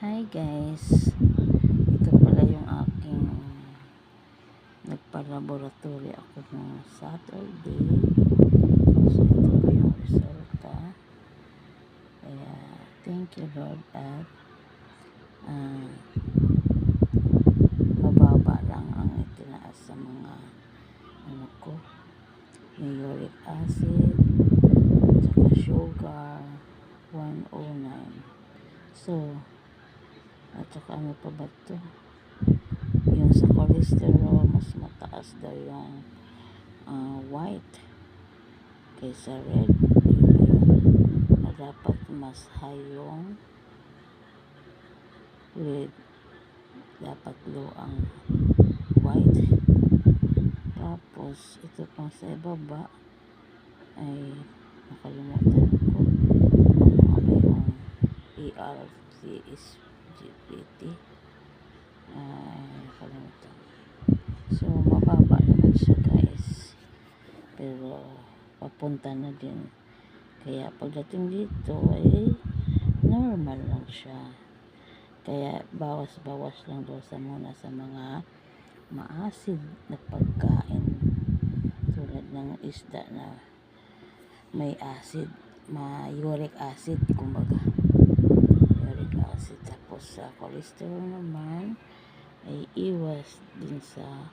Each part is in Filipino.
Hi guys, ito pala yung aking nagpa-laboratory ako ng Saturday. So ito po yung resulta. Kaya thank you Lord at mababa lang ang itinaas sa mga ko, uric acid tsaka sugar 109. So at saka ano pa ba ito, yung sa cholesterol mas mataas daw yung white kaysa red. Na dapat mas high yung red, dapat low ang white. Tapos ito pang sa ibaba ay nakalimutan ko ano yung ERCSGPT, nakalimutan. So mababa naman siya guys, pero papunta na din, kaya pagdating dito ay normal lang siya. Kaya bawas lang daw sa muna sa mga maasid na pagkain tulad ng isda na may acid, uric acid, kumbaga uric acid. Tapos sa cholesterol naman ay iwas din sa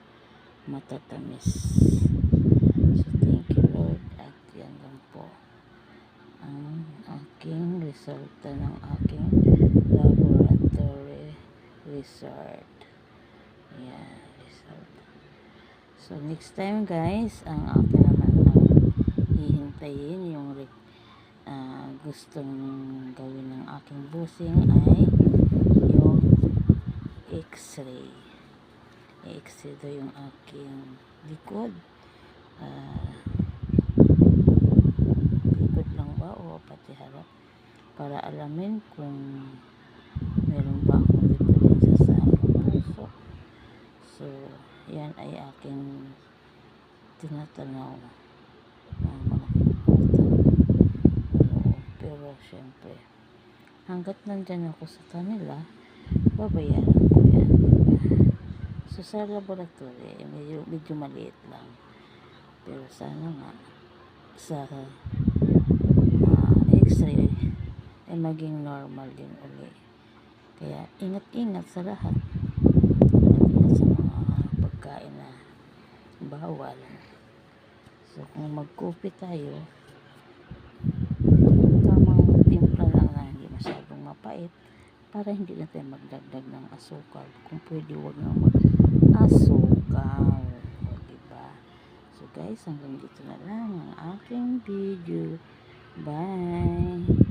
matatamis. So thank you Lord, at yan lang po ang aking resulta ng aking laboratory result. Yan, result. So next time guys, ang akin naman ang hihintayin yung gustong gawin ng aking busing ay yung x-ray. I-x-ray daw yung aking likod. Likod lang ba o pati harap, para alamin kung meron ba akong diferensya sa aking puso. So yan ay aking tinatanaw ng malaking utang. Pero syempre hanggat nandyan ako sa kanila, babayaran ko yan, diba? So sa laboratory medyo maliit lang, pero sana nga sa x-ray ay maging normal din uli. Kaya ingat sa lahat, ingat sa mga pagkain na bawal. So kung magkopi tayo, tamang timpla lang na hindi masyadong mapait, para hindi na tayo magdagdag ng asukal. Kung pwede, huwag na mag-asukal, diba? So guys, hanggang dito na lang ang aking video. Bye!